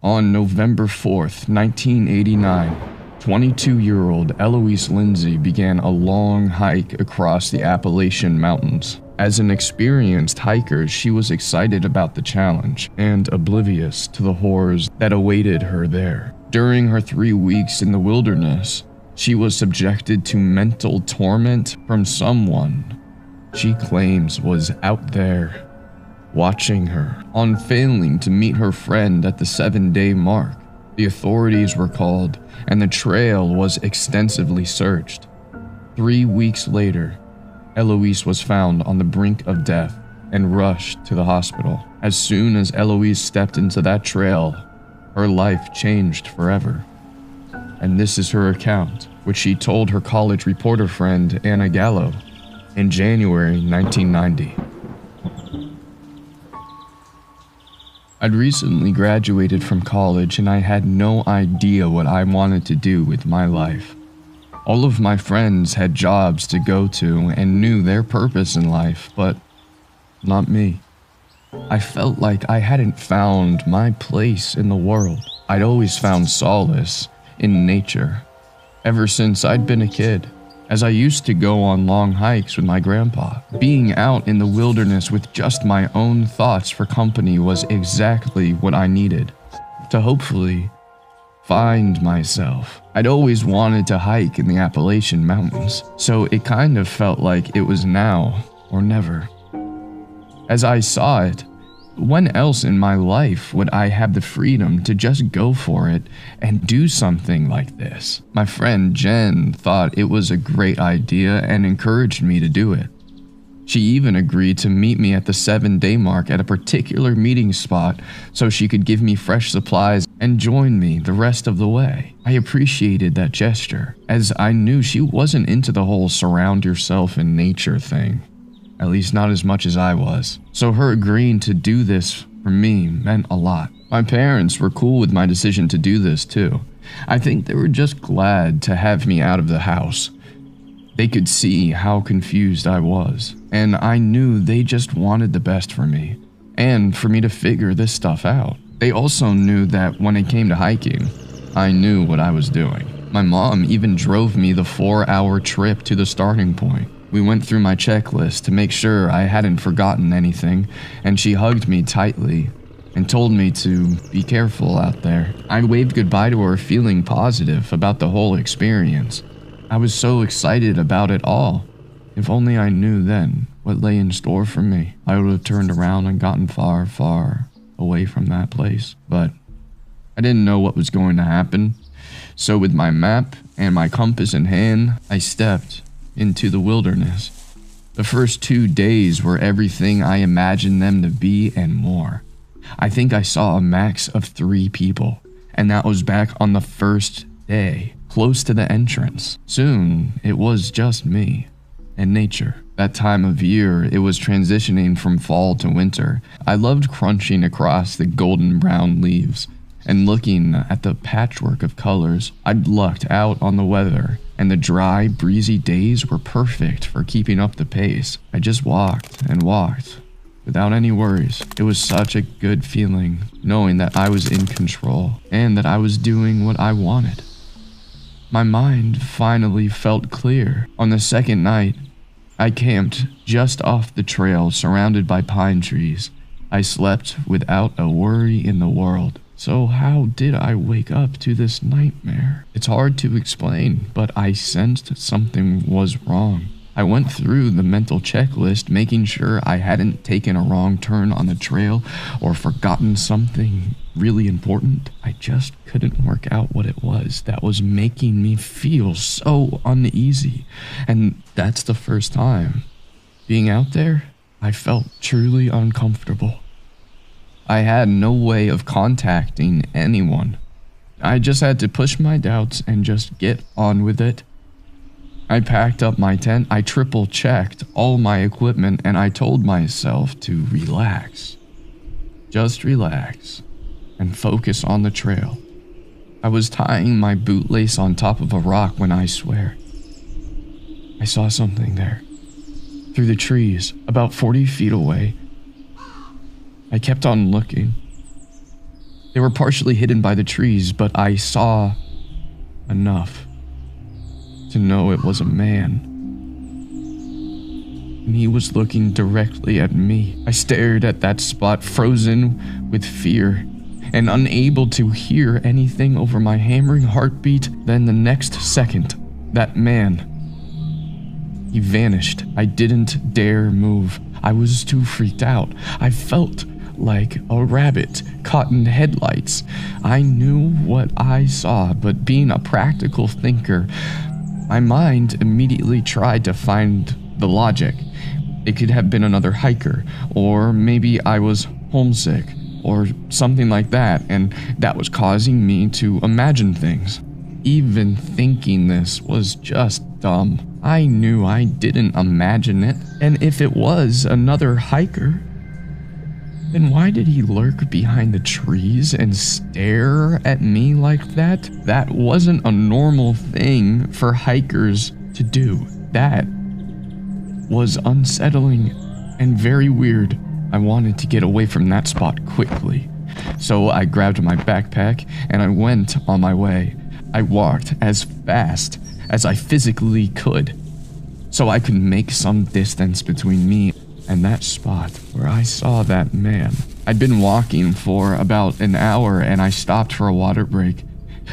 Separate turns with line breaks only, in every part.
On November 4th, 1989, 22-year-old Eloise Lindsay began a long hike across the Appalachian Mountains. As an experienced hiker, she was excited about the challenge and oblivious to the horrors that awaited her there. During her 3 weeks in the wilderness, she was subjected to mental torment from someone she claims was out there watching her. On failing to meet her friend at the 7-day mark, the authorities were called and the trail was extensively searched. 3 weeks later, Eloise was found on the brink of death and rushed to the hospital. As soon as Eloise stepped into that trail, her life changed forever. And this is her account, which she told her college reporter friend Anna Gallo in January 1990. I'd recently graduated from college and I had no idea what I wanted to do with my life. All of my friends had jobs to go to and knew their purpose in life, but not me. I felt like I hadn't found my place in the world. I'd always found solace in nature, ever since I'd been a kid. As I used to go on long hikes with my grandpa, being out in the wilderness with just my own thoughts for company was exactly what I needed to hopefully find myself. I'd always wanted to hike in the Appalachian Mountains, so it kind of felt like it was now or never. As I saw it, when else in my life would I have the freedom to just go for it and do something like this? My friend Jen thought it was a great idea and encouraged me to do it. She even agreed to meet me at the 7-day mark at a particular meeting spot so she could give me fresh supplies and join me the rest of the way. I appreciated that gesture, as I knew she wasn't into the whole surround yourself in nature thing. At least not as much as I was. So her agreeing to do this for me meant a lot. My parents were cool with my decision to do this too. I think they were just glad to have me out of the house. They could see how confused I was, and I knew they just wanted the best for me, and for me to figure this stuff out. They also knew that when it came to hiking, I knew what I was doing. My mom even drove me the 4-hour trip to the starting point. We went through my checklist to make sure I hadn't forgotten anything, and she hugged me tightly and told me to be careful out there. I waved goodbye to her, feeling positive about the whole experience. I was so excited about it all. If only I knew then what lay in store for me, I would have turned around and gotten far, far away from that place. But I didn't know what was going to happen, so with my map and my compass in hand, I stepped into the wilderness. The first 2 days were everything I imagined them to be and more. I think I saw a max of 3 people, and that was back on the first day, close to the entrance. Soon, it was just me and nature. That time of year, it was transitioning from fall to winter. I loved crunching across the golden brown leaves and looking at the patchwork of colors. I'd lucked out on the weather, and the dry, breezy days were perfect for keeping up the pace. I just walked and walked without any worries. It was such a good feeling knowing that I was in control and that I was doing what I wanted. My mind finally felt clear. On the second night, I camped just off the trail surrounded by pine trees. I slept without a worry in the world. So how did I wake up to this nightmare? It's hard to explain, but I sensed something was wrong. I went through the mental checklist, making sure I hadn't taken a wrong turn on the trail or forgotten something really important. I just couldn't work out what it was that was making me feel so uneasy. And that's the first time. Being out there, I felt truly uncomfortable. I had no way of contacting anyone. I just had to push my doubts and just get on with it. I packed up my tent, I triple-checked all my equipment, and I told myself to relax. Just relax and focus on the trail. I was tying my bootlace on top of a rock when I swear I saw something there. Through the trees, about 40 feet away. I kept on looking. They were partially hidden by the trees, but I saw enough to know it was a man. And he was looking directly at me. I stared at that spot, frozen with fear and unable to hear anything over my hammering heartbeat. Then the next second, that man, he vanished. I didn't dare move. I was too freaked out. I felt like a rabbit caught in headlights. I knew what I saw, but being a practical thinker, my mind immediately tried to find the logic. It could have been another hiker, or maybe I was homesick, or something like that, and that was causing me to imagine things. Even thinking this was just dumb. I knew I didn't imagine it, and if it was another hiker, then why did he lurk behind the trees and stare at me like that? That wasn't a normal thing for hikers to do. That was unsettling and very weird. I wanted to get away from that spot quickly. So I grabbed my backpack and I went on my way. I walked as fast as I physically could, so I could make some distance between me and that spot where I saw that man. I'd been walking for about an hour and I stopped for a water break.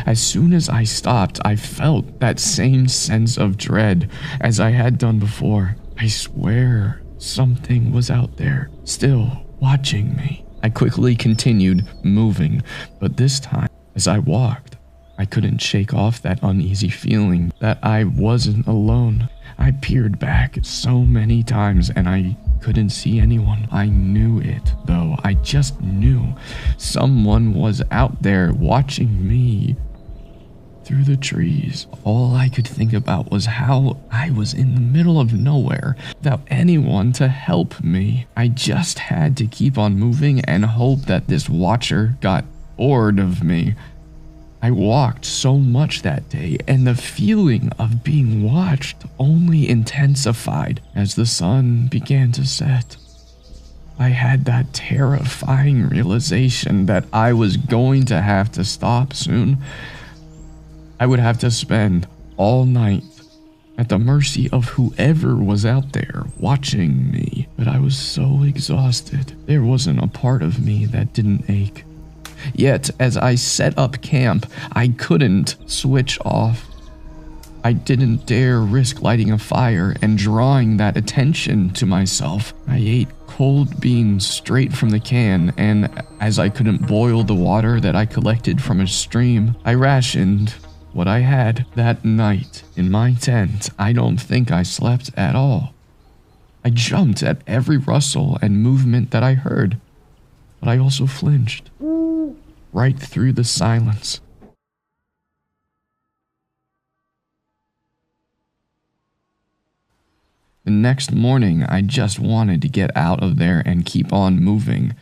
As soon as I stopped, I felt that same sense of dread as I had done before. I swear something was out there, still watching me. I quickly continued moving, but this time, as I walked, I couldn't shake off that uneasy feeling that I wasn't alone. I peered back so many times and I couldn't see anyone. I knew it, though. I just knew someone was out there watching me through the trees. All I could think about was how I was in the middle of nowhere without anyone to help me. I just had to keep on moving and hope that this watcher got bored of me. I walked so much that day, and the feeling of being watched only intensified as the sun began to set. I had that terrifying realization that I was going to have to stop soon. I would have to spend all night at the mercy of whoever was out there watching me. But I was so exhausted. There wasn't a part of me that didn't ache. Yet, as I set up camp, I couldn't switch off. I didn't dare risk lighting a fire and drawing that attention to myself. I ate cold beans straight from the can, and as I couldn't boil the water that I collected from a stream, I rationed what I had that night. In my tent, I don't think I slept at all. I jumped at every rustle and movement that I heard, but I also flinched right through the silence. The next morning, I just wanted to get out of there and keep on moving.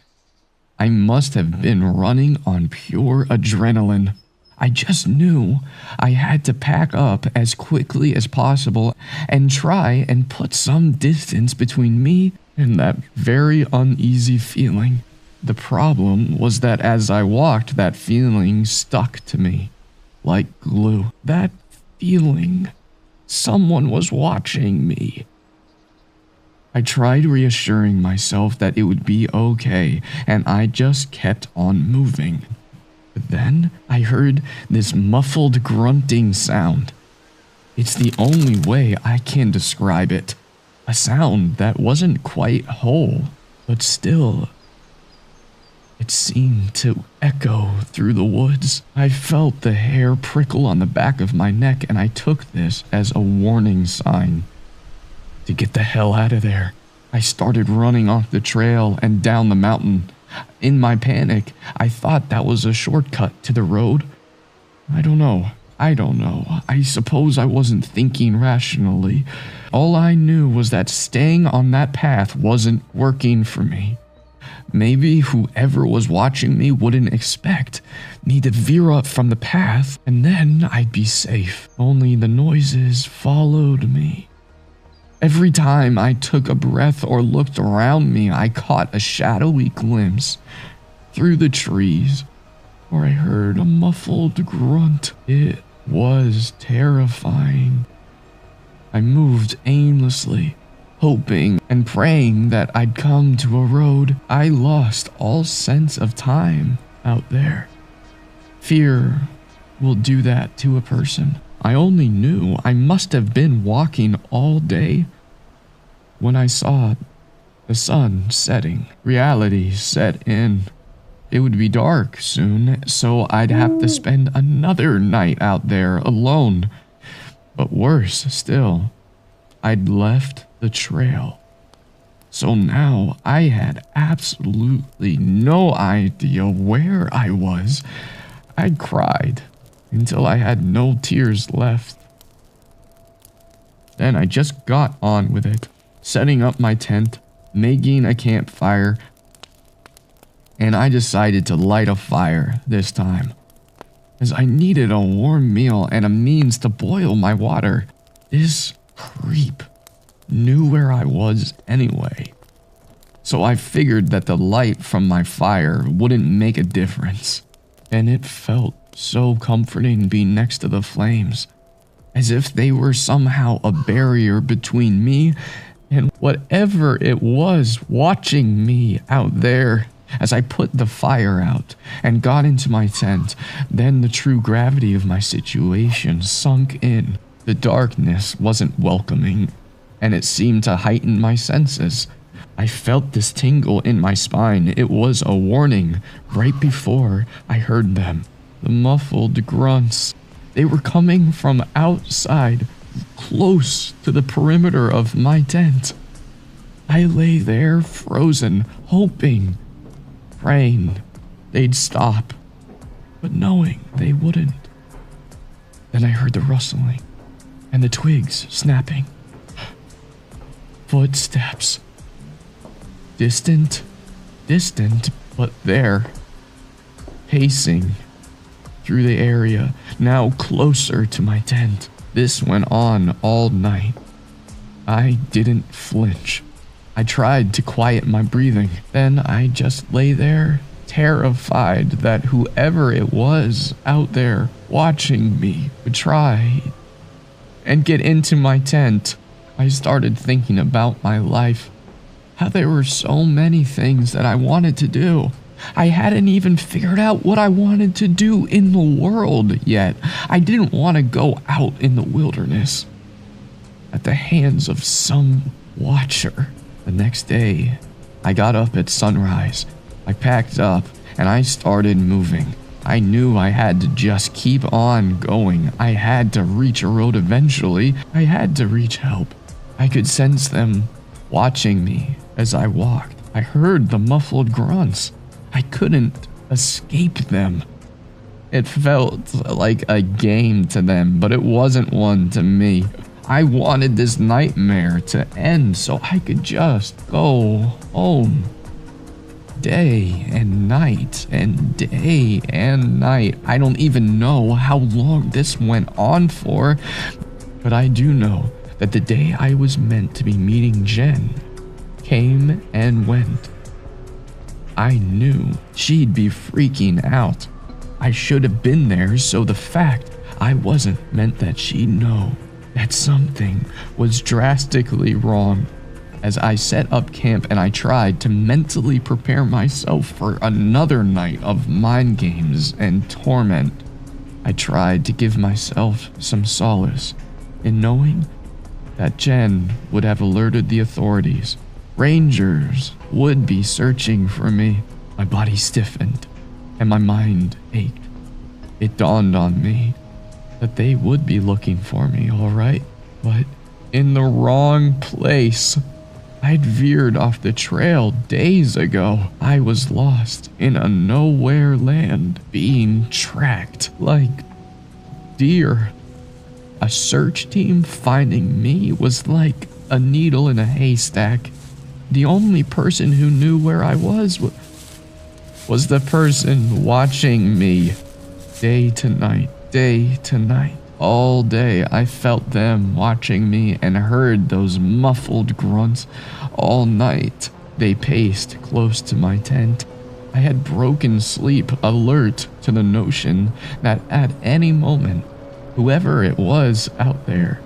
I must have been running on pure adrenaline. I just knew I had to pack up as quickly as possible and try and put some distance between me and that very uneasy feeling. The problem was that as I walked, that feeling stuck to me like glue. That feeling someone was watching me. I tried reassuring myself that it would be okay, and I just kept on moving. But then I heard this muffled grunting sound. It's the only way I can describe it. A sound that wasn't quite whole, but still, it seemed to echo through the woods. I felt the hair prickle on the back of my neck, and I took this as a warning sign to get the hell out of there. I started running off the trail and down the mountain. In my panic, I thought that was a shortcut to the road. I don't know. I suppose I wasn't thinking rationally. All I knew was that staying on that path wasn't working for me. Maybe whoever was watching me wouldn't expect me to veer up from the path, and then I'd be safe. Only the noises followed me. Every time I took a breath or looked around me, I caught a shadowy glimpse through the trees for I heard a muffled grunt. It was terrifying. I moved aimlessly, hoping and praying that I'd come to a road. I lost all sense of time out there. Fear will do that to a person. I only knew I must have been walking all day when I saw the sun setting. Reality set in. It would be dark soon, so I'd have to spend another night out there alone. But worse still, I'd left the trail. So now I had absolutely no idea where I was. I cried until I had no tears left. Then I just got on with it, setting up my tent, making a campfire, and I decided to light a fire this time, as I needed a warm meal and a means to boil my water. This creep knew where I was anyway, so I figured that the light from my fire wouldn't make a difference, and it felt so comforting being next to the flames, as if they were somehow a barrier between me and whatever it was watching me out there. As I put the fire out and got into my tent, then the true gravity of my situation sunk in. The darkness wasn't welcoming, and it seemed to heighten my senses. I felt this tingle in my spine. It was a warning right before I heard them. The muffled grunts. They were coming from outside, close to the perimeter of my tent. I lay there frozen, hoping, praying they'd stop, but knowing they wouldn't. Then I heard the rustling and the twigs snapping. Footsteps. Distant, but there. Pacing through the area, now closer to my tent. This went on all night. I didn't flinch. I tried to quiet my breathing. Then I just lay there, terrified that whoever it was out there watching me would try and get into my tent. I started thinking about my life, how there were so many things that I wanted to do. I hadn't even figured out what I wanted to do in the world yet. I didn't want to go out in the wilderness at the hands of some watcher. The next day, I got up at sunrise. I packed up and I started moving. I knew I had to just keep on going. I had to reach a road eventually. I had to reach help. I could sense them watching me as I walked. I heard the muffled grunts. I couldn't escape them. It felt like a game to them, but it wasn't one to me. I wanted this nightmare to end so I could just go home. Day and night and day and night. I don't even know how long this went on for, but I do know that the day I was meant to be meeting Jen came and went. I knew she'd be freaking out. I should have been there, so the fact I wasn't meant that she'd know that something was drastically wrong. As I set up camp and I tried to mentally prepare myself for another night of mind games and torment, I tried to give myself some solace in knowing that Jen would have alerted the authorities. Rangers would be searching for me. My body stiffened and my mind ached. It dawned on me that they would be looking for me, all right, but in the wrong place. I'd veered off the trail days ago. I was lost in a nowhere land, being tracked like deer. A search team finding me was like a needle in a haystack. The only person who knew where I was the person watching me day to night. All day I felt them watching me and heard those muffled grunts. All night they paced close to my tent, I had broken sleep, alert to the notion that at any moment, whoever it was out there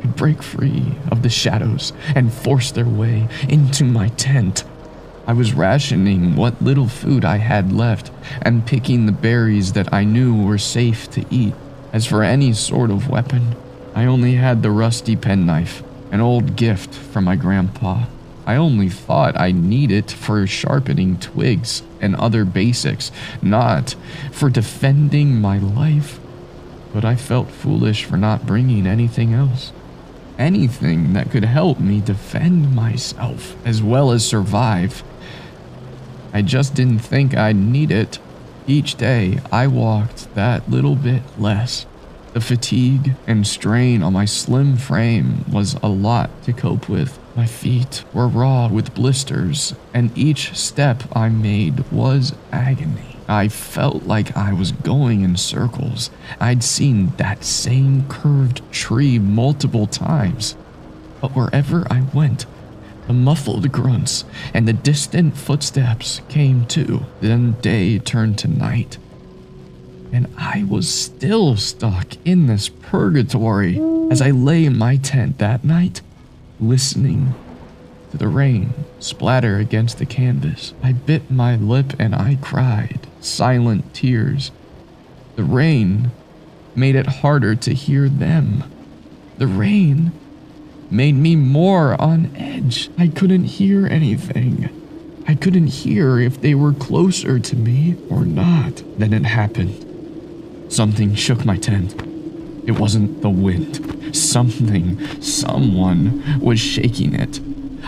could break free of the shadows and force their way into my tent. I was rationing what little food I had left and picking the berries that I knew were safe to eat. As for any sort of weapon, I only had the rusty penknife, an old gift from my grandpa. I only thought I'd need it for sharpening twigs and other basics, not for defending my life. But I felt foolish for not bringing anything else. Anything that could help me defend myself as well as survive. I just didn't think I'd need it. Each day, I walked that little bit less. The fatigue and strain on my slim frame was a lot to cope with. My feet were raw with blisters, and each step I made was agony. I felt like I was going in circles. I'd seen that same curved tree multiple times. But wherever I went, the muffled grunts and the distant footsteps came too. Then day turned to night, and I was still stuck in this purgatory as I lay in my tent that night, listening to the rain splatter against the canvas. I bit my lip and I cried silent tears. The rain made it harder to hear them. The rain made me more on edge. I couldn't hear anything. I couldn't hear if they were closer to me or not. Then it happened. Something shook my tent. It wasn't the wind. Someone was shaking it.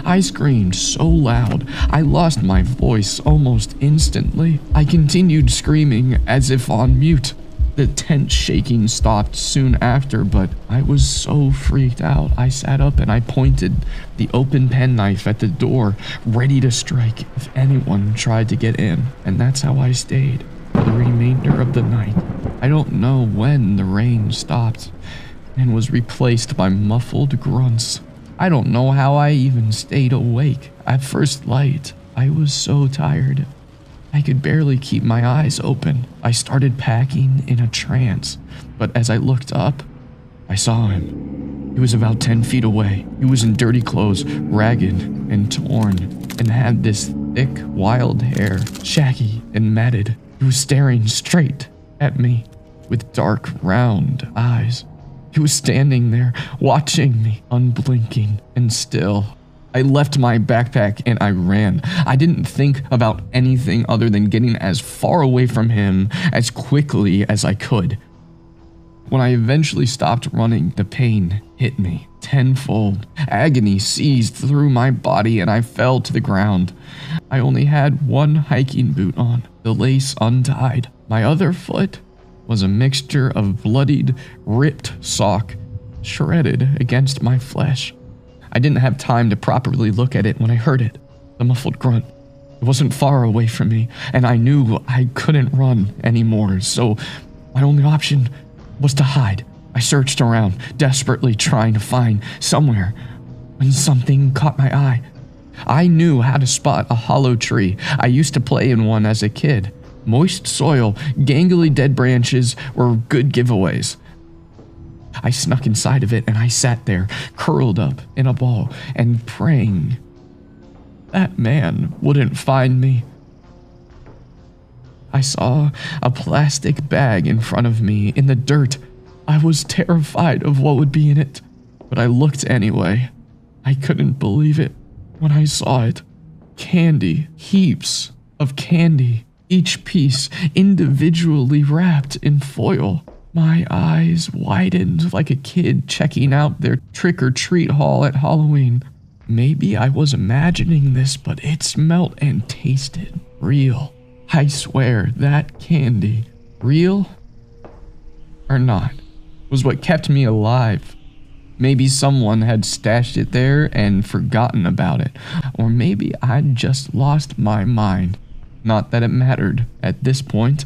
I screamed so loud, I lost my voice almost instantly. I continued screaming as if on mute. The tent shaking stopped soon after, but I was so freaked out, I sat up and I pointed the open penknife at the door, ready to strike if anyone tried to get in. And that's how I stayed for the remainder of the night. I don't know when the rain stopped and was replaced by muffled grunts. I don't know how I even stayed awake. At first light, I was so tired. I could barely keep my eyes open. I started packing in a trance, but as I looked up, I saw him. He was about 10 feet away. He was in dirty clothes, ragged and torn, and had this thick, wild hair, shaggy and matted. He was staring straight at me with dark, round eyes. He was standing there, watching me, unblinking and still. I left my backpack and I ran. I didn't think about anything other than getting as far away from him as quickly as I could. When I eventually stopped running, the pain hit me tenfold. Agony seized through my body and I fell to the ground. I only had one hiking boot on, the lace untied. My other foot was a mixture of bloodied, ripped sock, shredded against my flesh. I didn't have time to properly look at it when I heard it, the muffled grunt. It wasn't far away from me, and I knew I couldn't run anymore, so my only option was to hide. I searched around, desperately trying to find somewhere, when something caught my eye. I knew how to spot a hollow tree. I used to play in one as a kid. Moist soil, gangly dead branches were good giveaways. I snuck inside of it and I sat there, curled up in a ball and praying that man wouldn't find me. I saw a plastic bag in front of me in the dirt. I was terrified of what would be in it, but I looked anyway. I couldn't believe it when I saw it. Candy, heaps of candy. Each piece individually wrapped in foil. My eyes widened like a kid checking out their trick-or-treat haul at Halloween. Maybe I was imagining this, but it smelled and tasted real. I swear that candy, real or not, was what kept me alive. Maybe someone had stashed it there and forgotten about it, or maybe I'd just lost my mind. Not that it mattered at this point.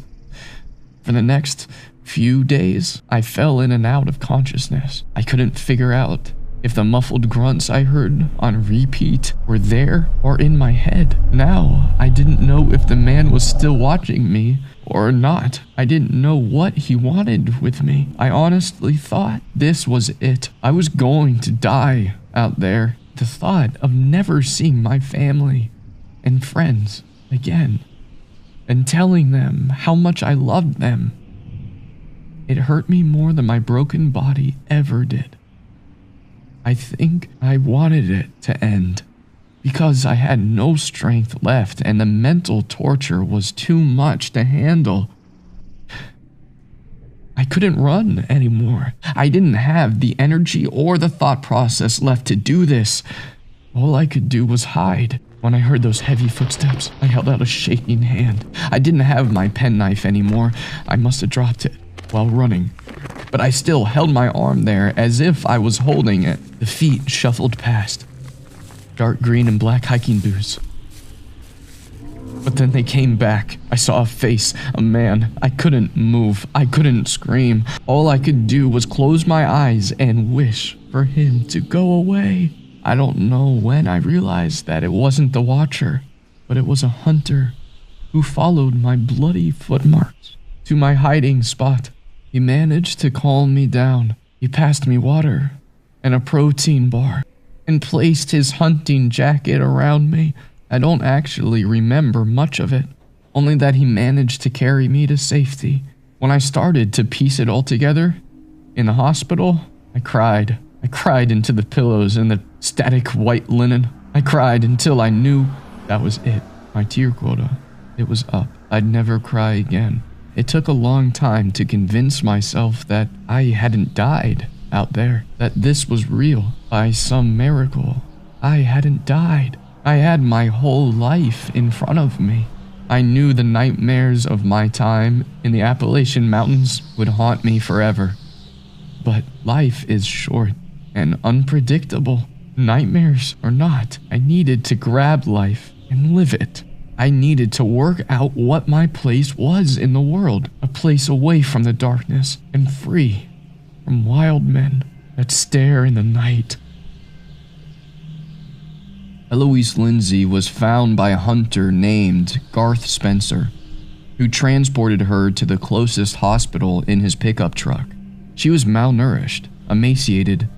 For the next few days, I fell in and out of consciousness. I couldn't figure out if the muffled grunts I heard on repeat were there or in my head. Now, I didn't know if the man was still watching me or not. I didn't know what he wanted with me. I honestly thought this was it. I was going to die out there. The thought of never seeing my family and friends again and telling them how much I loved them, it hurt me more than my broken body ever did. I think I wanted it to end because I had no strength left and the mental torture was too much to handle. I couldn't run anymore. I didn't have the energy or the thought process left to do this. All I could do was hide. When I heard those heavy footsteps, I held out a shaking hand. I didn't have my penknife anymore. I must have dropped it while running, but I still held my arm there as if I was holding it. The feet shuffled past, dark green and black hiking boots. But then they came back. I saw a face, a man. I couldn't move. I couldn't scream. All I could do was close my eyes and wish for him to go away. I don't know when I realized that it wasn't the Watcher, but it was a hunter who followed my bloody footmarks to my hiding spot. He managed to calm me down. He passed me water and a protein bar and placed his hunting jacket around me. I don't actually remember much of it, only that he managed to carry me to safety. When I started to piece it all together in the hospital, I cried. I cried into the pillows and the static white linen. I cried until I knew that was it. My tear quota, it was up. I'd never cry again. It took a long time to convince myself that I hadn't died out there, that this was real. By some miracle, I hadn't died. I had my whole life in front of me. I knew the nightmares of my time in the Appalachian Mountains would haunt me forever. But life is short and unpredictable. Nightmares or not, I needed to grab life and live it. I needed to work out what my place was in the world, a place away from the darkness and free from wild men that stare in the night. Eloise Lindsay was found by a hunter named Garth Spencer, who transported her to the closest hospital in his pickup truck. She was malnourished, emaciated,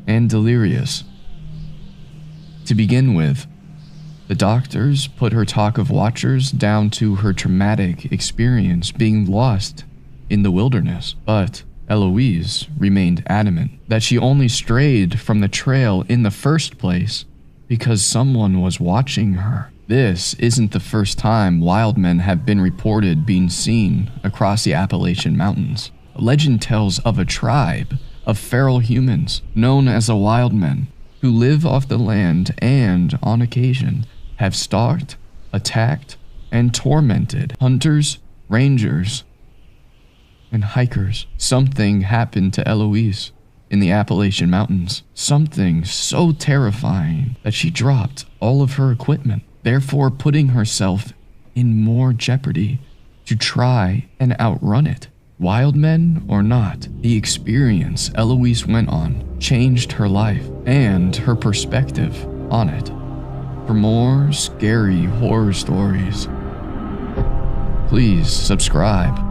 and delirious. To begin with, the doctors put her talk of Watchers down to her traumatic experience being lost in the wilderness, but Eloise remained adamant that she only strayed from the trail in the first place because someone was watching her. This isn't the first time wild men have been reported being seen across the Appalachian Mountains. Legend tells of a tribe of feral humans known as the wild men who live off the land and, on occasion, have stalked, attacked, and tormented hunters, rangers, and hikers. Something happened to Eloise in the Appalachian Mountains. Something so terrifying that she dropped all of her equipment, therefore putting herself in more jeopardy to try and outrun it. Wild men or not, the experience Eloise went on changed her life and her perspective on it. For more scary horror stories, please subscribe.